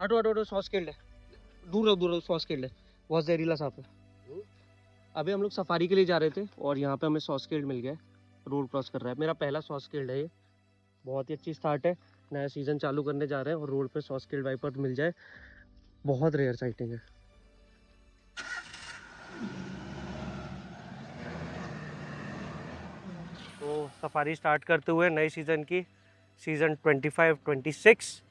हटो हटो हटो, सॉस खेल है, दूर रहो दूर रहो, सॉस खेल है, बहुत जहरीला सांप है। अभी हम लोग सफारी के लिए जा रहे थे और यहाँ पे हमें सॉस खेल मिल गया है, रोड क्रॉस कर रहा है। मेरा पहला सॉस खेल है ये, बहुत ही अच्छी स्टार्ट है, नया सीजन चालू करने जा रहे हैं और रोड पे सॉस खेल वाइपर मिल जाए, बहुत रेयर साइटिंग है। तो सफारी स्टार्ट करते हुए नए सीज़न की, सीज़न 25-26,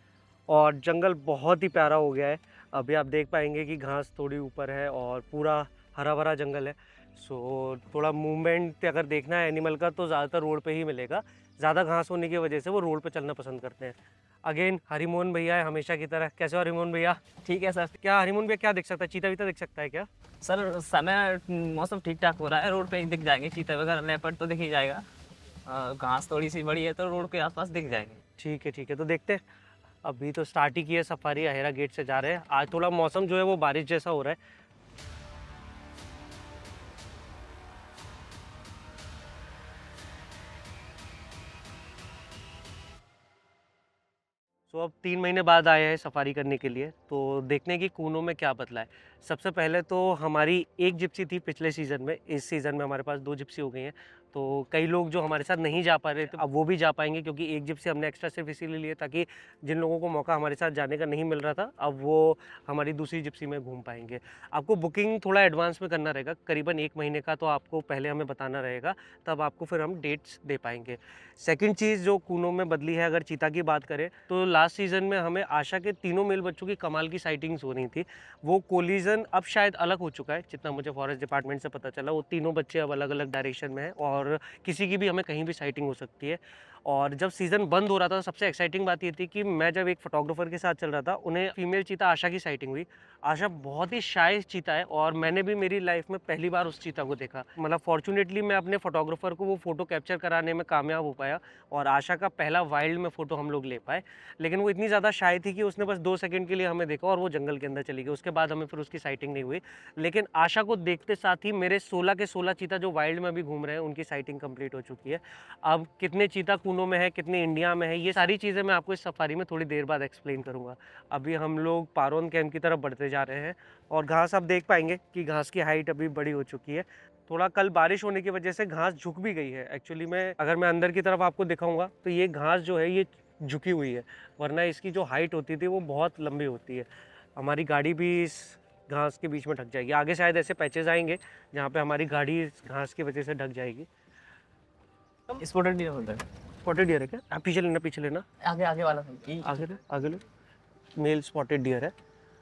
और जंगल बहुत ही प्यारा हो गया है। अभी आप देख पाएंगे कि घास थोड़ी ऊपर है और पूरा हरा भरा जंगल है। सो थोड़ा मूवमेंट अगर देखना है एनिमल का तो ज़्यादातर रोड पे ही मिलेगा, ज़्यादा घास होने की वजह से वो रोड पे चलना पसंद करते हैं। अगेन हरिमोहन भैया है हमेशा की तरह। कैसे हो हरिमोहन भैया? ठीक है सर। क्या हरिमोहन भैया क्या दिख सकता है, चीता वीता दिख सकता है क्या? सर समय मौसम ठीक ठाक हो रहा है, रोड पे ही दिख जाएंगे चीते वगैरह, लेपर्ड तो दिख ही जाएगा। घास थोड़ी सी बड़ी है तो रोड के आसपास दिख जाएंगे। ठीक है, तो देखते हैं। अभी तो स्टार्ट ही की है सफारी, अहेरा गेट से जा रहे हैं। आज थोड़ा मौसम जो है वो बारिश जैसा हो रहा है। तो अब 3 महीने बाद आए हैं सफारी करने के लिए, तो देखने हैं कि कूनो में क्या बदला है। सबसे पहले तो हमारी एक जिप्सी थी पिछले सीज़न में, इस सीज़न में हमारे पास 2 जिप्सी हो गई हैं। तो कई लोग जो हमारे साथ नहीं जा पा रहे थे अब वो भी जा पाएंगे, क्योंकि एक जिप्सी हमने एक्स्ट्रा सिर्फ इसीलिए लिए ताकि जिन लोगों को मौका हमारे साथ जाने का नहीं मिल रहा था अब वो हमारी दूसरी जिप्सी में घूम पाएंगे। आपको बुकिंग थोड़ा एडवांस में करना रहेगा, करीबन 1 महीने का तो आपको पहले हमें बताना रहेगा, तब आपको फिर हम डेट्स दे पाएंगे। सेकंड चीज़ जो कूनो में बदली है, अगर चीता की बात करें तो लास्ट सीज़न में हमें आशा के तीनों मेल बच्चों की कमाल की साइटिंग्स हो रही थी। वो कोलिजन अब शायद अलग हो चुका है, जितना मुझे फॉरेस्ट डिपार्टमेंट से पता चला। वो तीनों बच्चे अब अलग अलग डायरेक्शन में हैं और किसी की भी हमें कहीं भी साइटिंग हो सकती है। और जब सीज़न बंद हो रहा था सबसे एक्साइटिंग बात ये थी कि मैं जब एक फोटोग्राफर के साथ चल रहा था, उन्हें फीमेल चीता आशा की साइटिंग हुई। आशा बहुत ही शाय चीता है और मैंने भी मेरी लाइफ में पहली बार उस चीता को देखा। मतलब फॉर्चुनेटली मैं अपने फोटोग्राफर को वो फ़ोटो कैप्चर कराने में कामयाब हो पाया और आशा का पहला वाइल्ड में फ़ोटो हम लोग ले पाए। लेकिन वो इतनी ज़्यादा शाय थी कि उसने बस 2 सेकंड के लिए हमें देखा और वो जंगल के अंदर चली गई। उसके बाद हमें फिर उसकी साइटिंग नहीं हुई। लेकिन आशा को देखते साथ ही मेरे 16 के 16 चीता जो वाइल्ड में भी घूम रहे हैं उनकी साइटिंग कंप्लीट हो चुकी है। अब कितने चीता कूनो में है, कितने इंडिया में है, ये सारी चीज़ें मैं आपको इस सफारी में थोड़ी देर बाद एक्सप्लेन करूँगा। अभी हम लोग पारोन कैंप की तरफ बढ़ते जा रहे हैं और घास आप देख पाएंगे कि घास की हाइट अभी बड़ी हो चुकी है। थोड़ा कल बारिश होने की वजह से घास झुक भी गई है। एक्चुअली मैं अगर मैं अंदर की तरफ आपको दिखाऊंगा तो ये घास जो है ये झुकी हुई है, वरना इसकी जो हाइट होती थी वो बहुत लंबी होती है। हमारी गाड़ी भी इस घास के बीच में ढक जाएगी। आगे शायद ऐसे पैचेज आएंगे जहाँ पे हमारी गाड़ी इस घास की वजह से ढक जाएगी। स्पॉटेड डियर होता है। स्पॉटेड डियर है क्या? आप पीछे लेना, पीछे लेना, आगे आगे वाला आगे ले, आगे ले। मेल स्पॉटेड डियर है।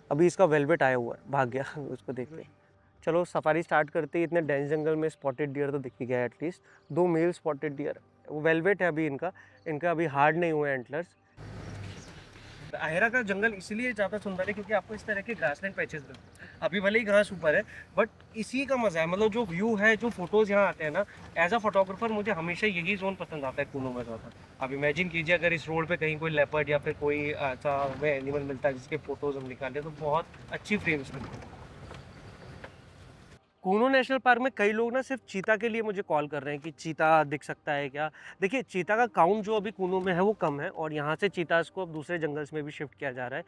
अभी इसका वेलवेट आया हुआ है, भाग गया उसको देख के। चलो सफारी स्टार्ट करते ही इतने डेंस जंगल में स्पॉटेड डियर तो दिख ही गया एटलीस्ट। 2 मेल स्पॉटेड डियर, वो वेलवेट है अभी इनका, इनका अभी हार्ड नहीं हुए एंटलर्स। अहेरा का जंगल इसलिए ज़्यादा सुंदर है क्योंकि आपको इस तरह के ग्रासलैंड पैचेस मिलते हैं। अभी भले ही घास ऊपर है बट इसी का मजा है, मतलब जो व्यू है, जो फोटोज यहाँ आते हैं ना, एज अ फोटोग्राफर मुझे हमेशा यही जोन पसंद आता है कूनो में ज़्यादा। अब इमेजिन कीजिए अगर इस रोड पे कहीं कोई लेपर्ड या फिर कोई ऐसा हमें एनिमल मिलता है जिसके फोटोज हम निकालें तो बहुत अच्छी फ्रेम्स मिलती है। कूनो नेशनल पार्क में कई लोग ना सिर्फ चीता के लिए मुझे कॉल कर रहे हैं कि चीता दिख सकता है क्या। देखिए चीता का काउंट जो अभी कूनो में है वो कम है और यहाँ से चीतास को अब दूसरे जंगल्स में भी शिफ्ट किया जा रहा है।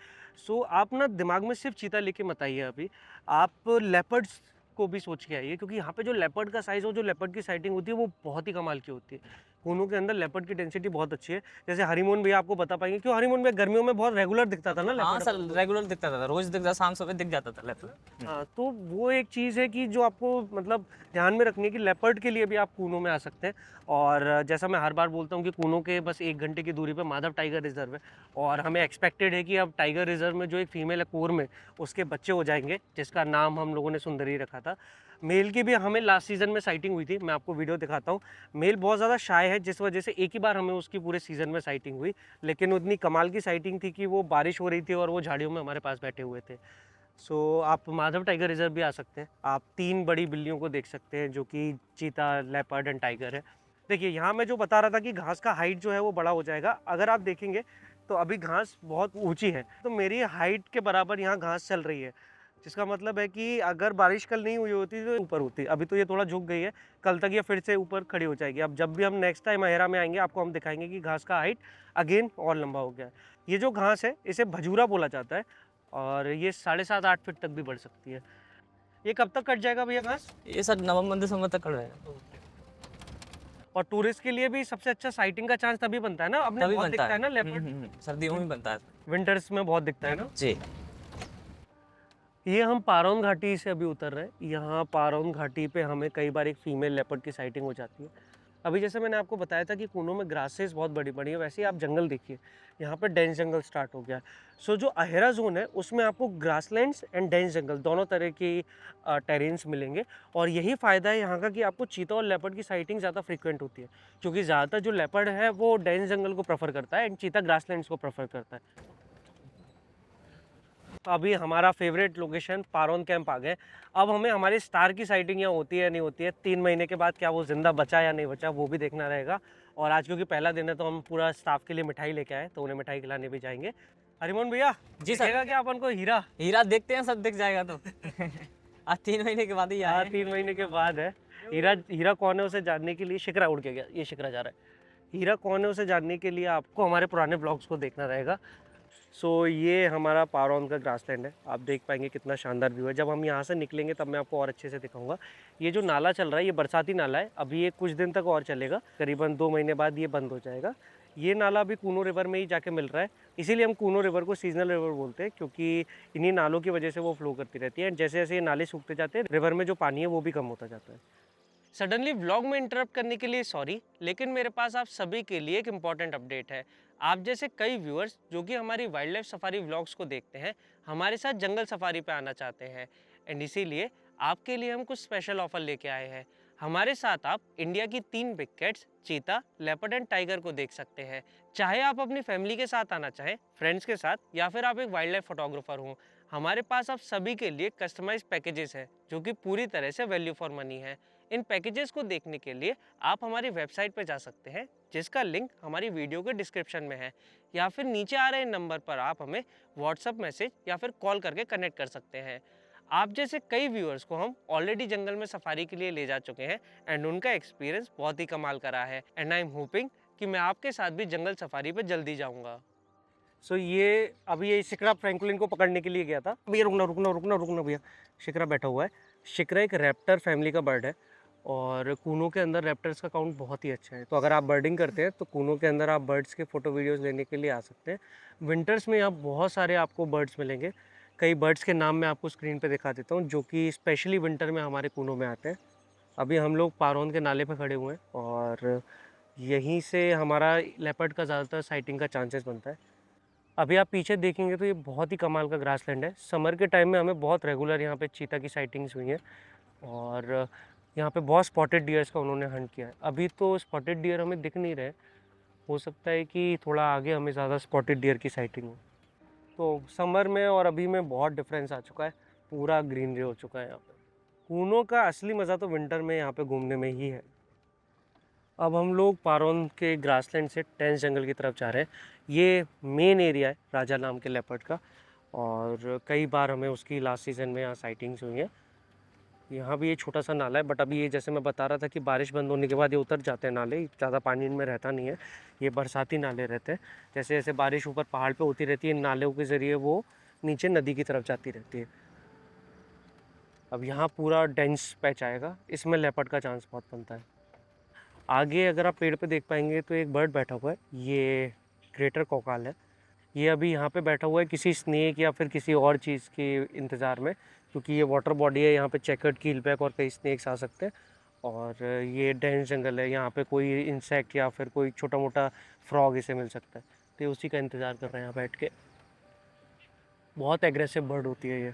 सो आप ना दिमाग में सिर्फ चीता लेके मत आइए, अभी आप लेपर्ड्स को भी सोच के आइए, क्योंकि यहाँ पे जो लेपर्ड का साइज़ हो, जो लेपर्ड की साइटिंग होती है वो बहुत ही कमाल की होती है। कूनो के अंदर लेपर्ड की डेंसिटी बहुत अच्छी है। जैसे हरिमोहन भैया आपको बता पाएंगे, क्यों हरिमोहन भैया गर्मियों में बहुत रेगुलर दिखता था ना हाँ लेपर्ड? सर, रेगुलर दिखता था, रोज दिखता, शाम सुबह दिख जाता था लेपर्ड। हाँ, तो वो एक चीज़ है कि जो आपको मतलब ध्यान में रखनी है कि लेपर्ड के लिए भी आप कूनो में आ सकते हैं। और जैसा मैं हर बार बोलता हूँ कि कूनो के बस 1 घंटे की दूरी पे माधव टाइगर रिजर्व है और हमें एक्सपेक्टेड है कि अब टाइगर रिजर्व में जो एक फीमेल है कोर में, उसके बच्चे हो जाएंगे, जिसका नाम हम लोगों ने सुंदरी रखा था। मेल की भी हमें लास्ट सीज़न में साइटिंग हुई थी, मैं आपको वीडियो दिखाता हूँ। मेल बहुत ज़्यादा शाय है जिस वजह से एक ही बार हमें उसकी पूरे सीज़न में साइटिंग हुई, लेकिन उतनी कमाल की साइटिंग थी कि वो बारिश हो रही थी और वो झाड़ियों में हमारे पास बैठे हुए थे। सो आप माधव टाइगर रिजर्व भी आ सकते हैं। आप 3 बड़ी बिल्लियों को देख सकते हैं जो कि चीता, लेपर्ड एंड टाइगर है। देखिए यहाँ मैं जो बता रहा था कि घास का हाइट जो है वो बड़ा हो जाएगा, अगर आप देखेंगे तो अभी घास बहुत ऊंची है, तो मेरी हाइट के बराबर यहाँ घास चल रही है, जिसका मतलब है कि अगर बारिश कल नहीं हुई होती तो ऊपर होती। अभी तो ये थोड़ा झुक गई है, कल तक ये फिर से ऊपर खड़ी हो जाएगी। अब जब भी हम नेक्स्ट टाइम अहेरा में आएंगे आपको हम दिखाएंगे कि घास का हाइट अगेन और लंबा हो गया है। ये जो घास है इसे भजूरा बोला जाता है और ये 7.5-8 फीट तक भी बढ़ सकती है। ये कब तक कट जाएगा भैया घास? ये सर नवंबर दिसंबर तक कर रहे हैं, और टूरिस्ट के लिए भी सबसे अच्छा साइटिंग का चांस तभी बनता है ना, अपने तभी बहुत बनता दिखता है ना है। लेपर्ड, सर्दियों में बनता है। विंटर्स में बहुत दिखता है ना। जी। ये हम पारोन घाटी से अभी उतर रहे हैं। यहाँ पारोन घाटी पे हमें कई बार एक फीमेल लेपर्ड की साइटिंग हो जाती है। अभी जैसे मैंने आपको बताया था कि कूनो में ग्रासेस बहुत बड़ी बड़ी है, वैसे ही आप जंगल देखिए, यहाँ पर डेंस जंगल स्टार्ट हो गया है। सो जो अहेरा जोन है उसमें आपको ग्रासलैंड्स एंड डेंस जंगल दोनों तरह की टेरेन्स मिलेंगे। और यही फ़ायदा है यहाँ का कि आपको चीता और लेपर्ड की साइटिंग ज़्यादा फ्रिक्वेंट होती है, क्योंकि ज़्यादातर जो लेपर्ड है वो डेंस जंगल को प्रेफर करता है एंड चीता ग्रासलैंड्स को प्रेफर करता है। तो अभी हमारा फेवरेट लोकेशन पारोन कैंप आ गए। अब हमें हमारी स्टार की साइटिंग यहाँ होती है या नहीं होती है, 3 महीने के बाद क्या वो जिंदा बचा या नहीं बचा वो भी देखना रहेगा। और आज क्योंकि पहला दिन है तो हम पूरा स्टाफ के लिए मिठाई लेके आए, तो उन्हें मिठाई खिलाने भी जाएंगे। हरिमोहन भैया जी सर। दिखेगा क्या अपन को हीरा? हीरा देखते हैं, सब दिख जाएगा तो। आज 3 महीने के बाद ही आए हाँ हैं। 3 महीने के बाद है। हीरा हीरा कौन है उसे जानने के लिए शिखरा उड़ के गया, ये शिखरा जा रहा है। हीरा कौन है उसे जानने के लिए आपको हमारे पुराने ब्लॉग्स को देखना रहेगा। सो ये हमारा पारोन का ग्रासलैंड है, आप देख पाएंगे कितना शानदार व्यू है। जब हम यहाँ से निकलेंगे तब मैं आपको और अच्छे से दिखाऊंगा। ये जो नाला चल रहा है ये बरसाती नाला है, अभी ये कुछ दिन तक और चलेगा, करीबन 2 महीने बाद ये बंद हो जाएगा। ये नाला अभी कूनो रिवर में ही जाके मिल रहा है, इसीलिए हम कूनो रिवर को सीजनल रिवर बोलते हैं, क्योंकि इन्हीं नालों की वजह से वो फ्लो करती रहती है। जैसे जैसे ये नाले सूखते जाते हैं रिवर में जो पानी है वो भी कम होता जाता है। सडनली व्लॉग में इंटरप्ट करने के लिए सॉरी, लेकिन मेरे पास आप सभी के लिए एक इम्पॉर्टेंट अपडेट है। आप जैसे कई व्यूअर्स जो कि हमारी वाइल्ड लाइफ सफारी व्लॉग्स को देखते हैं, हमारे साथ जंगल सफारी पे आना चाहते हैं एंड इसीलिए आपके लिए हम कुछ स्पेशल ऑफर लेके आए हैं। हमारे साथ आप इंडिया की 3 बिग कैट्स चीता, लेपर्ड एंड टाइगर को देख सकते हैं। चाहे आप अपनी फैमिली के साथ आना चाहें, फ्रेंड्स के साथ, या फिर आप एक वाइल्ड लाइफ फोटोग्राफर हों, हमारे पास आप सभी के लिए कस्टमाइज पैकेजेस हैं जो कि पूरी तरह से वैल्यू फॉर मनी है। इन पैकेजेस को देखने के लिए आप हमारी वेबसाइट पर जा सकते हैं, जिसका लिंक हमारी वीडियो के डिस्क्रिप्शन में है, या फिर नीचे आ रहे नंबर पर आप हमें व्हाट्सएप मैसेज या फिर कॉल करके कनेक्ट कर सकते हैं। आप जैसे कई व्यूअर्स को हम ऑलरेडी जंगल में सफारी के लिए ले जा चुके हैं एंड उनका एक्सपीरियंस बहुत ही कमाल का रहा है एंड आई एम होपिंग कि मैं आपके साथ भी जंगल सफारी पे जल्दी जाऊंगा। सो ये अभी ये शिकरा फ्रैंकलिन को पकड़ने के लिए गया था। भैया रुकना रुकना रुकना रुकना भैया, शिकरा बैठा हुआ है। शिकरा एक रैप्टर फैमिली का बर्ड है और कूनो के अंदर रैप्टर्स का काउंट बहुत ही अच्छा है, तो अगर आप बर्डिंग करते हैं तो कूनो के अंदर आप बर्ड्स के फ़ोटो वीडियोस लेने के लिए आ सकते हैं। विंटर्स में यहाँ बहुत सारे आपको बर्ड्स मिलेंगे। कई बर्ड्स के नाम मैं आपको स्क्रीन पे दिखा देता हूँ जो कि स्पेशली विंटर में हमारे कूनो में आते हैं। अभी हम लोग पारोन के नाले पे खड़े हुए हैं और यहीं से हमारा लेपर्ड का ज़्यादातर साइटिंग का चांसेस बनता है। अभी आप पीछे देखेंगे तो ये बहुत ही कमाल का ग्रासलैंड है। समर के टाइम में हमें बहुत रेगुलर यहाँ पे चीता की साइटिंग्स हुई हैं और यहाँ पे बहुत स्पॉटेड डियर्स का उन्होंने हंट किया है। अभी तो स्पॉटेड डियर हमें दिख नहीं रहे, हो सकता है कि थोड़ा आगे हमें ज़्यादा स्पॉटेड डियर की साइटिंग हो। तो समर में और अभी में बहुत डिफरेंस आ चुका है, पूरा ग्रीनरी हो चुका है यहाँ पे। कूनो का असली मज़ा तो विंटर में यहाँ पे घूमने में ही है। अब हम लोग पारोन के ग्रासलैंड से टेंस जंगल की तरफ जा रहे हैं। ये मेन एरिया है राजा नाम के लेपर्ड का और कई बार हमें उसकी लास्ट सीज़न में यहाँ साइटिंग्स हुई हैं। यहाँ भी ये छोटा सा नाला है, बट अभी ये जैसे मैं बता रहा था कि बारिश बंद होने के बाद ये उतर जाते हैं नाले, ज़्यादा पानी इनमें रहता नहीं है। ये बरसाती नाले रहते हैं। जैसे जैसे बारिश ऊपर पहाड़ पे होती रहती है, इन नालों के ज़रिए वो नीचे नदी की तरफ जाती रहती है। अब यहाँ पूरा डेंस पैच आएगा, इसमें लेपर्ड का चांस बहुत बनता है। आगे अगर आप पेड़ पे देख पाएंगे तो एक बर्ड बैठा हुआ है, ये ग्रेटर कॉकाल है। ये अभी यहाँ पे बैठा हुआ है किसी स्नेक या फिर किसी और चीज़ के इंतज़ार में, क्योंकि ये वाटर बॉडी है, यहाँ पे चेकर्ड कीलबैक और कई स्नेक्स आ सकते हैं। और ये डेंस जंगल है, यहाँ पे कोई इंसेक्ट या फिर कोई छोटा मोटा फ्रॉग इसे मिल सकता है, तो ये उसी का इंतज़ार कर रहे हैं यहाँ बैठ के। बहुत एग्रेसिव बर्ड होती है ये।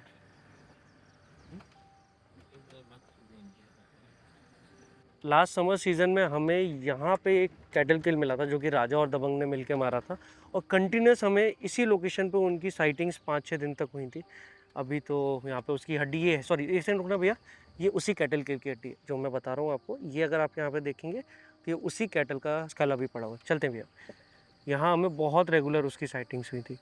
लास्ट समर सीज़न में हमें यहाँ पे एक कैटल किल मिला था जो कि राजा और दबंग ने मिलके मारा था, और कंटिन्यूस हमें इसी लोकेशन पे उनकी साइटिंग्स 5-6 दिन तक हुई थी। अभी तो यहाँ पे उसकी हड्डी ये है, सॉरी एक सेकंड रुकना भैया, ये उसी कैटल किल की हड्डी है जो मैं बता रहा हूँ आपको। ये अगर आप यहाँ पे देखेंगे तो ये उसी कैटल का स्कल अभी पड़ा हुआ है। चलते हैं भैया, यहाँ हमें बहुत रेगुलर उसकी साइटिंग्स हुई थी।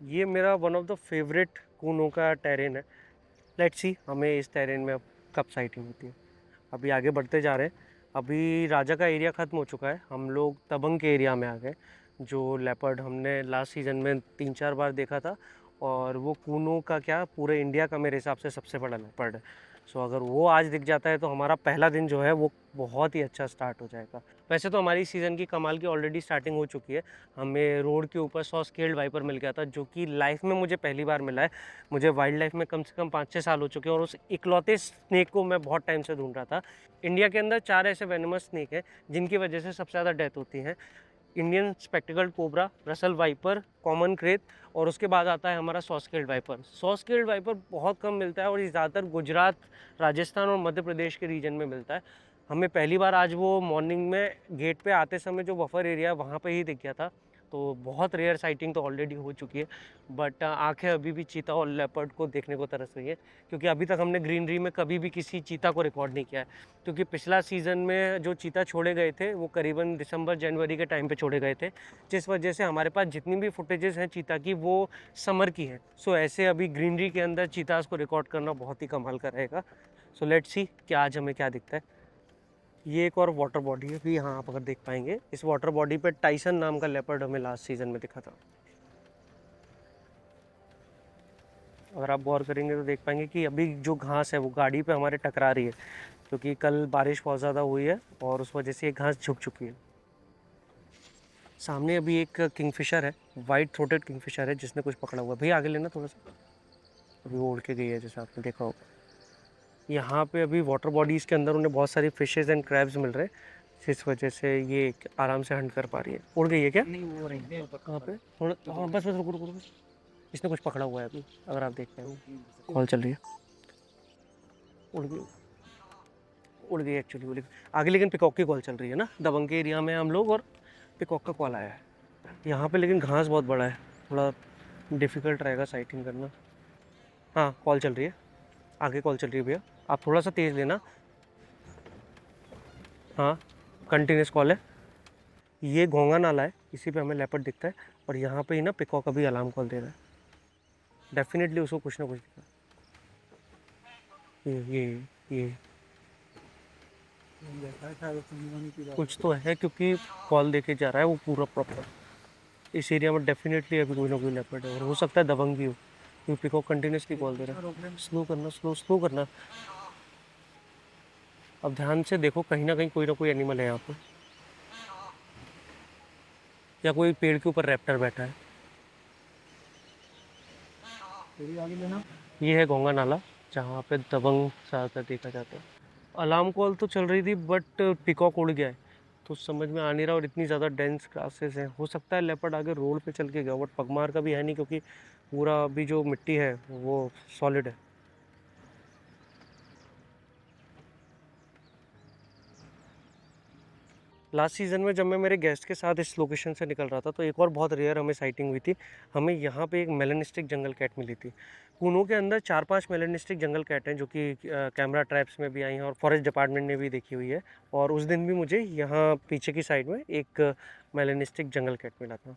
ये मेरा one of the favourite Kuno का टेरेन है। लेट्स सी हमें इस टेरेन में अब कब साइटिंग होती है। अभी आगे बढ़ते जा रहे हैं, अभी राजा का एरिया ख़त्म हो चुका है, हम लोग तबंग के एरिया में आ गए। जो लेपर्ड हमने लास्ट सीज़न में 3-4 बार देखा था, और वो कूनो का क्या पूरे इंडिया का मेरे हिसाब से सबसे बड़ा लेपर्ड है। सो अगर वो आज दिख जाता है तो हमारा पहला दिन जो है वो बहुत ही अच्छा स्टार्ट हो जाएगा। वैसे तो हमारी सीज़न की कमाल की ऑलरेडी स्टार्टिंग हो चुकी है। हमें रोड के ऊपर 100 स्केल्ड वाइपर मिल गया था, जो कि लाइफ में मुझे पहली बार मिला है। मुझे वाइल्ड लाइफ में कम से कम 5-6 साल हो चुके हैं, और उस इकलौते स्नेक को मैं बहुत टाइम से ढूंढ रहा था। इंडिया के अंदर 4 ऐसे वेनमस स्नेक हैं जिनकी वजह से सबसे ज़्यादा डेथ होती है। Indian spectacled cobra, Russell viper, common krait, और उसके बाद आता है हमारा 100 स्केल्ड वाइपर। 100 स्केल्ड वाइपर बहुत कम मिलता है, और ये ज़्यादातर गुजरात, राजस्थान और मध्य प्रदेश के रीजन में मिलता है। हमें पहली बार आज वो मॉर्निंग में गेट पे आते समय जो बफर एरिया है वहाँ पे ही दिख गया था। तो बहुत रेयर साइटिंग तो ऑलरेडी हो चुकी है, बट आंखें अभी भी चीता और लेपर्ड को देखने को तरस रही है, क्योंकि अभी तक हमने ग्रीनरी में कभी भी किसी चीता को रिकॉर्ड नहीं किया है। क्योंकि पिछला सीज़न में जो चीता छोड़े गए थे वो करीबन दिसंबर-जनवरी के टाइम पे छोड़े गए थे, जिस वजह से हमारे पास जितनी भी फुटेजेस हैं चीता की वो समर की हैं। सो ऐसे अभी ग्रीनरी के अंदर चीताज़ को रिकॉर्ड करना बहुत ही कमाल का रहेगा। सो लेट्स सी कि आज हमें क्या दिखता है। ये एक और वाटर बॉडी है भी, यहाँ आप अगर देख पाएंगे इस वाटर बॉडी पे टाइसन नाम का लेपर्ड हमें लास्ट सीज़न में दिखा था। अगर आप गौर करेंगे तो देख पाएंगे कि अभी जो घास है वो गाड़ी पे हमारे टकरा रही है, क्योंकि कल बारिश बहुत ज़्यादा हुई है और उस वजह से ये घास झुक चुकी है। सामने अभी एक किंगफिशर है, वाइट थ्रोटेड किंगफिशर है जिसने कुछ पकड़ा हुआ है। भैया आगे लेना थोड़ा सा, अभी वो उड़ के गई है जैसे आपने देखा होगा। यहाँ पे अभी वाटर बॉडीज़ के अंदर उन्हें बहुत सारी फिशेज एंड क्रैब्स मिल रहे हैं, जिस वजह से ये आराम से हंट कर पा रही है। उड़ गई है क्या? नहीं वो रही है कहाँ पे? थोड़ा, हाँ बस बस रुको रुको रुको। इसने कुछ पकड़ा हुआ है अभी, अगर आप देख रहे हो कॉल चल रही है। उड़ गई, उड़ गई एक्चुअली उड़ गई आगे, लेकिन पिकॉक की कॉल चल रही है ना। दबंग के एरिया में हम लोग, और पिकॉक का कॉल आया है यहाँ पे, लेकिन घास बहुत बड़ा है, थोड़ा डिफ़िकल्ट रहेगा साइटिंग करना। हाँ कॉल चल रही है, आगे कॉल चल रही है भैया, आप थोड़ा सा तेज़ लेना। हाँ कंटिन्यूस कॉल है। ये घोंगा नाला है, इसी पे हमें लेपर्ड दिखता है, और यहाँ पे ही ना पिकॉक अभी अलार्म कॉल दे रहा है। डेफिनेटली उसको कुछ ना कुछ दिखा। ये कुछ तो है, क्योंकि कॉल देके जा रहा है वो पूरा प्रॉपर। इस एरिया में डेफिनेटली अभी कोई ना कोई लेपर्ड है, और हो सकता है दबंग भी हो, क्योंकि पिकॉक कंटिन्यूसली कॉल दे रहा है। स्लो करना, स्लो करना। अब ध्यान से देखो, कहीं ना कोई एनिमल है यहाँ पे, या कोई पेड़ के ऊपर रैप्टर बैठा है। आगे लेना। ये है घोंगा नाला, जहाँ पे दबंग ज़्यादातर देखा जाता है। अलार्म कॉल तो चल रही थी, बट पिकॉक उड़ गया है तो समझ में आ नहीं रहा, और इतनी ज़्यादा डेंस ग्रासेस हैं। हो सकता है लेपर्ड आगे रोड पे चल के गया, बट पगमार का भी है नहीं, क्योंकि पूरा अभी जो मिट्टी है वो सॉलिड है। लास्ट सीज़न में जब मैं मेरे गेस्ट के साथ इस लोकेशन से निकल रहा था, तो एक और बहुत रेयर हमें साइटिंग हुई थी। हमें यहाँ पे एक मेलेनिस्टिक जंगल कैट मिली थी। कूनो के अंदर 4-5 मेलेनिस्टिक जंगल कैट हैं, जो कि कैमरा ट्रैप्स में भी आई हैं और फॉरेस्ट डिपार्टमेंट ने भी देखी हुई है। और उस दिन भी मुझे यहाँ पीछे की साइड में एक मेलेनिस्टिक जंगल कैट मिला था।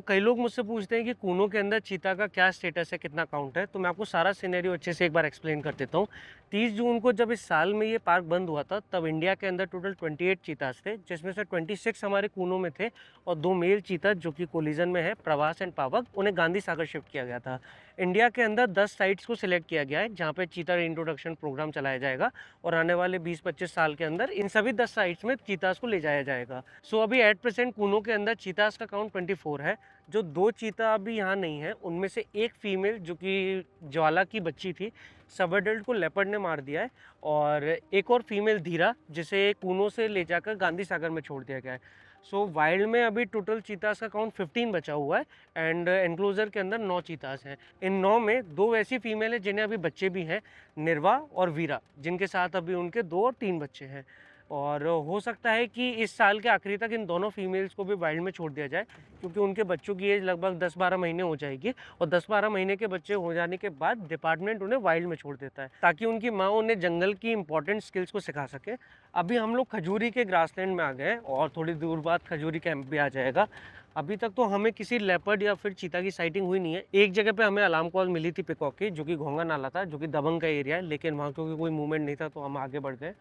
कई लोग मुझसे पूछते हैं कि कूनो के अंदर चीता का क्या स्टेटस है, कितना काउंट है। तो मैं आपको सारा सिनेरियो अच्छे से एक बार एक्सप्लेन कर देता हूँ। 30 जून को जब इस साल में ये पार्क बंद हुआ था, तब इंडिया के अंदर टोटल 28 चीतास थे, जिसमें से 26 हमारे कूनो में थे, और 2 मेल चीता जो कि कोलिजन में है, प्रवास एंड पावक, उन्हें गांधी सागर शिफ्ट किया गया था। इंडिया के अंदर 10 साइट्स को सिलेक्ट किया गया है जहाँ पे चीता इंट्रोडक्शन प्रोग्राम चलाया जाएगा, और आने वाले 20-25 साल के अंदर इन सभी 10 साइट्स में चीतास को ले जाया जाएगा। अभी एट प्रेजेंट कूनो के अंदर चीतास का काउंट 24 है। जो 2 चीता अभी यहाँ नहीं है, उनमें से एक फीमेल जो कि ज्वाला की बच्ची थी, सब एडल्ट को लेपर्ड ने मार दिया है, और एक और फीमेल धीरा, जिसे कूनो से ले जाकर गांधी सागर में छोड़ दिया गया है। वाइल्ड में अभी टोटल चीतास का काउंट 15 बचा हुआ है, एंड एनक्लोजर के अंदर 9 चीतास हैं। इन 9 में 2 ऐसी फीमेल है जिन्हें अभी बच्चे भी हैं, निर्वा और वीरा, जिनके साथ अभी उनके 2 और 3 बच्चे हैं। और हो सकता है कि इस साल के आखिरी तक इन दोनों फीमेल्स को भी वाइल्ड में छोड़ दिया जाए, क्योंकि उनके बच्चों की एज लगभग 10-12 महीने हो जाएगी और 10-12 महीने के बच्चे हो जाने के बाद डिपार्टमेंट उन्हें वाइल्ड में छोड़ देता है, ताकि उनकी माँ उन्हें जंगल की इंपॉर्टेंट स्किल्स को सिखा सके। अभी हम लोग खजूरी के ग्रासलैंड में आ गए और थोड़ी दूर बाद खजूरी कैंप भी आ जाएगा। अभी तक तो हमें किसी लेपर्ड या फिर चीता की साइटिंग हुई नहीं है। एक जगह पे हमें अलार्म कॉल मिली थी पिकॉक की, जो कि घोंगा नाला था, जो कि दबंग का एरिया है, लेकिन वहाँ क्योंकि कोई मूवमेंट नहीं था तो हम आगे बढ़ गए।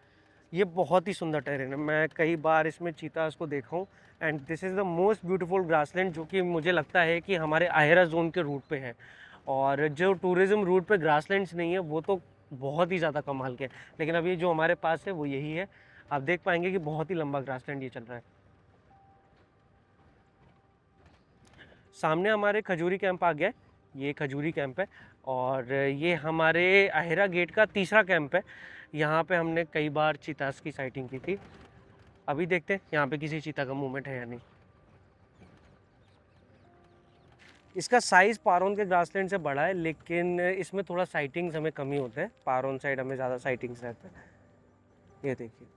ये बहुत ही सुंदर टेरेन है, मैं कई बार इसमें चीतास को देखा हूँ and this is the most beautiful grassland, जो कि मुझे लगता है कि हमारे आयरा जोन के रूट पे है। और जो टूरिज्म रूट पे ग्रासलैंड्स नहीं है वो तो बहुत ही ज़्यादा कमाल के हैं, लेकिन अभी जो हमारे पास है वो यही है। आप देख पाएंगे कि बहुत ही लंबा ग्रासलैंड ये चल रहा है। सामने हमारे खजूरी कैंप आ गया है, ये खजूरी कैंप है और ये हमारे अहिरा गेट का तीसरा कैंप है। यहाँ पे हमने कई बार चीतास की साइटिंग की थी। अभी देखते हैं यहाँ पे किसी चीता का मूवमेंट है या नहीं। इसका साइज़ पारोन के ग्रासलैंड से बड़ा है, लेकिन इसमें थोड़ा साइटिंग्स हमें कमी होते हैं, पारोन साइड हमें ज़्यादा साइटिंग्स रहते हैं। ये देखिए,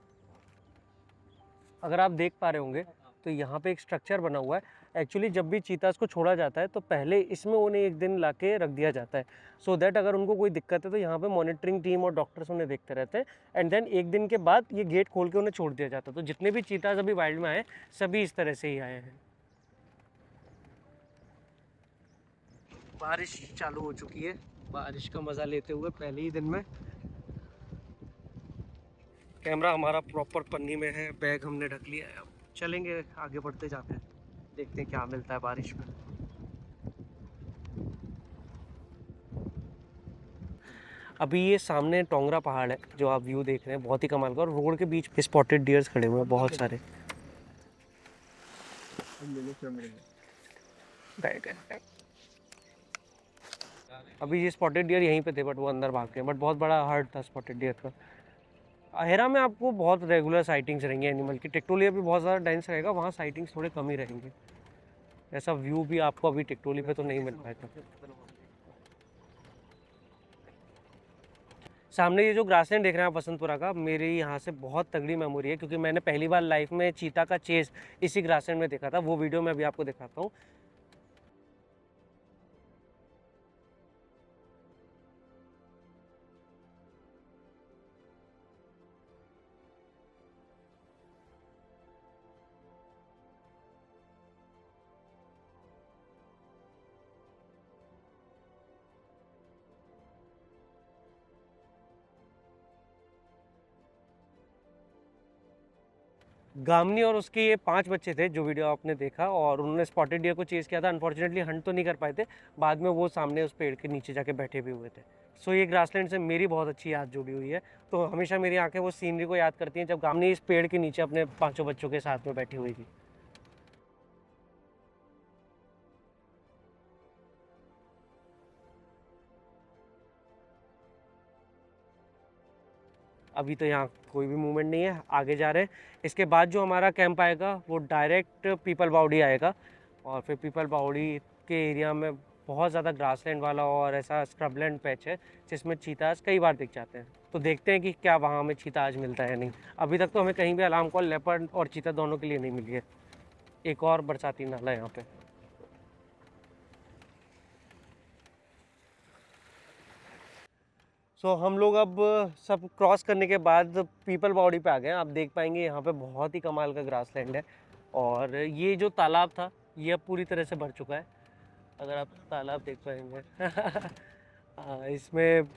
अगर आप देख पा रहे होंगे तो यहाँ पे एक स्ट्रक्चर बना हुआ है। एक्चुअली जब भी चीतास को छोड़ा जाता है तो पहले इसमें उन्हें एक दिन ला के रख दिया जाता है, सो दैट अगर उनको कोई दिक्कत है तो यहाँ पे मॉनिटरिंग टीम और डॉक्टर्स उन्हें देखते रहते हैं एंड देन एक दिन के बाद ये गेट खोल के उन्हें छोड़ दिया जाता है। तो जितने भी चीतास अभी वाइल्ड में आए सभी इस तरह से ही आए हैं। बारिश चालू हो चुकी है, बारिश का मज़ा लेते हुए पहले ही दिन में। कैमरा हमारा प्रॉपर पन्नी में है, बैग हमने ढक लिया है, अब चलेंगे आगे बढ़ते जाते हैं, देखते हैं क्या मिलता है बारिश में। अभी ये सामने टोंगरा पहाड़ है जो आप व्यू देख रहे हैं, बहुत ही कमाल का, और रोड के बीच पे स्पॉटेड डियर्स खड़े हुए हैं बहुत सारे। अभी ये स्पॉटेड डियर यहीं पे थे बट वो अंदर भाग गए, बट बहुत बड़ा हर्ट था स्पॉटेड डियर का। अहेरा में आपको बहुत रेगुलर साइटिंग्स रहेंगी एनिमल की। टिक्टोलिया भी बहुत ज़्यादा डेंस रहेगा, वहाँ साइटिंग्स थोड़े कम ही रहेंगे। ऐसा व्यू भी आपको अभी टिक्टोली पे तो नहीं मिल पाएगा। सामने ये जो ग्रासलैंड देख रहे हैं आप बसंतपुरा का, मेरी यहाँ से बहुत तगड़ी मेमोरी है, क्योंकि मैंने पहली बार लाइफ में चीता का चेस इसी ग्रासलैंड में देखा था। वो वीडियो मैं अभी आपको दिखाता हूँ। गामनी और उसके ये 5 बच्चे थे जो वीडियो आपने देखा, और उन्होंने स्पॉटेड डियर को चेज़ किया था। अनफॉर्चुनेटली हंट तो नहीं कर पाए थे, बाद में वो सामने उस पेड़ के नीचे जाके बैठे भी हुए थे। सो ये ग्रासलैंड से मेरी बहुत अच्छी याद जुड़ी हुई है। तो हमेशा मेरी आंखें वो सीनरी को याद करती हैं जब गामनी इस पेड़ के नीचे अपने 5 बच्चों के साथ में बैठी हुई थी। अभी तो यहाँ कोई भी मूवमेंट नहीं है, आगे जा रहे हैं। इसके बाद जो हमारा कैंप आएगा वो डायरेक्ट पीपल बावड़ी आएगा, और फिर पीपल बावड़ी के एरिया में बहुत ज़्यादा ग्रासलैंड वाला और ऐसा स्क्रबलैंड पैच है जिसमें चीताज कई बार दिख जाते हैं। तो देखते हैं कि क्या वहाँ हमें चीता आज मिलता है या नहीं। अभी तक तो हमें कहीं भी अलार्म कॉल लेपर्ड और चीता दोनों के लिए नहीं मिली है। एक और बरसाती नाला है यहाँ पे। सो हम लोग अब सब क्रॉस करने के बाद पीपल बावड़ी पे आ गए हैं। आप देख पाएंगे यहाँ पे बहुत ही कमाल का ग्रासलैंड है, और ये जो तालाब था ये अब पूरी तरह से भर चुका है। अगर आप तालाब देख पाएंगे इसमें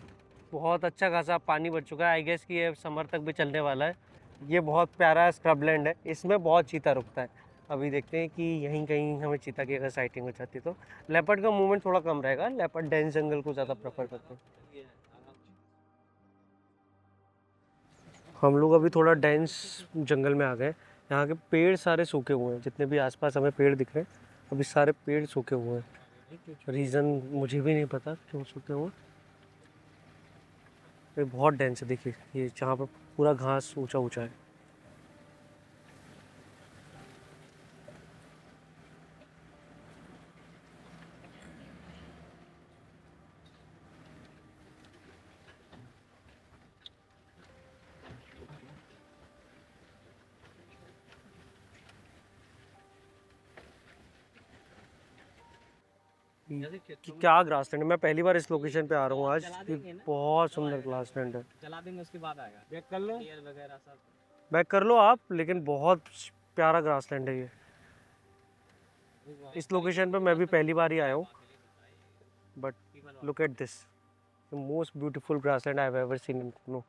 बहुत अच्छा खासा पानी भर चुका है। आई गेस कि ये समर तक भी चलने वाला है। ये बहुत प्यारा स्क्रबलैंड है, इसमें बहुत चीता रुकता है। अभी देखते हैं कि यहीं कहीं हमें चीता की अगर साइटिंग हो जाती तो। लेपर्ड का मूवमेंट थोड़ा कम रहेगा, लेपर्ड डेंस जंगल को ज़्यादा प्रेफर करते हैं। हम लोग अभी थोड़ा डेंस जंगल में आ गए। यहाँ के पेड़ सारे सूखे हुए हैं, जितने भी आसपास हमें पेड़ दिख रहे हैं अभी सारे पेड़ सूखे हुए हैं। रीज़न मुझे भी नहीं पता क्यों सूखे हुए। ये बहुत डेंस है, देखिए ये जहाँ पर पूरा घास ऊंचा ऊंचा है। कि क्या ग्रासलैंड है। मैं पहली बार इस लोकेशन पे आ रहा हूँ आज। बहुत सुंदर ग्रासलैंड है। चला देंगे उसके बाद आएगा, बैक कर लो वगैरह सब। बैक कर लो आप, लेकिन बहुत प्यारा ग्रासलैंड है ये। इस लोकेशन पे मैं भी पहली बार ही आया हूँ, but look at this, the most beautiful grassland I have ever seen in Kuno.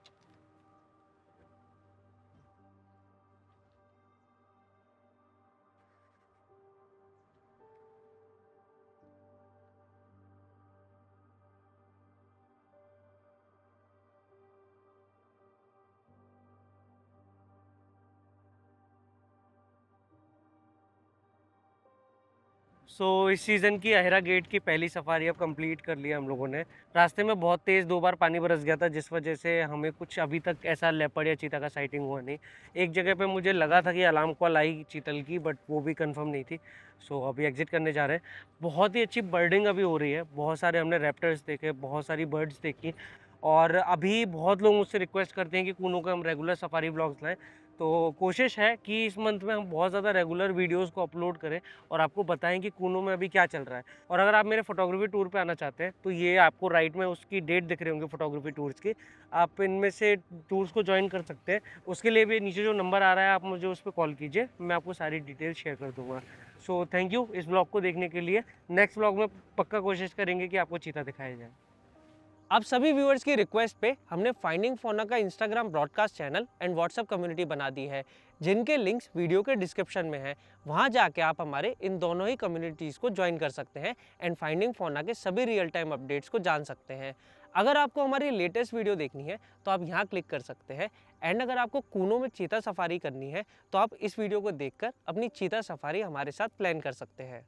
इस सीज़न की अहिरा गेट की पहली सफारी अब कंप्लीट कर लिया हम लोगों ने। रास्ते में बहुत तेज़ 2 बार पानी बरस गया था, जिस वजह से हमें कुछ अभी तक ऐसा लेपर्ड या चीता का साइटिंग हुआ नहीं। एक जगह पे मुझे लगा था कि अलार्म कॉल आई चीतल की, बट वो भी कंफर्म नहीं थी। अभी एग्जिट करने जा रहे हैं। बहुत ही अच्छी बर्डिंग अभी हो रही है, बहुत सारे हमने रैप्टर्स देखे, बहुत सारी बर्ड्स देखी। और अभी बहुत लोग मुझसे रिक्वेस्ट करते हैं कि कूनो के हम रेगुलर सफारी व्लॉग्स लाएँ। तो कोशिश है कि इस मंथ में हम बहुत ज़्यादा रेगुलर वीडियोज़ को अपलोड करें और आपको बताएं कि कूनो में अभी क्या चल रहा है। और अगर आप मेरे फोटोग्राफी टूर पे आना चाहते हैं, तो ये आपको राइट में उसकी डेट दिख रही होंगी फोटोग्राफी टूर्स की। आप इनमें से टूर्स को ज्वाइन कर सकते हैं। उसके लिए भी नीचे जो नंबर आ रहा है, आप मुझे उस पर कॉल कीजिए, मैं आपको सारी डिटेल शेयर कर दूँगा। थैंक यू इस ब्लॉग को देखने के लिए। नेक्स्ट ब्लॉग में पक्का कोशिश करेंगे कि आपको चीता दिखाया जाए। अब सभी व्यूअर्स की रिक्वेस्ट पे हमने फाइंडिंग फौना का Instagram broadcast channel and WhatsApp community बना दी है, जिनके लिंक्स वीडियो के डिस्क्रिप्शन में हैं। वहां जाके आप हमारे इन दोनों ही कम्युनिटीज़ को ज्वाइन कर सकते हैं एंड फाइंडिंग फौना के सभी रियल टाइम अपडेट्स को जान सकते हैं। अगर आपको हमारी लेटेस्ट वीडियो देखनी है तो आप यहाँ क्लिक कर सकते हैं। एंड अगर आपको कूनो में चीता सफारी करनी है तो आप इस वीडियो को देखकर अपनी चीता सफारी हमारे साथ प्लान कर सकते हैं।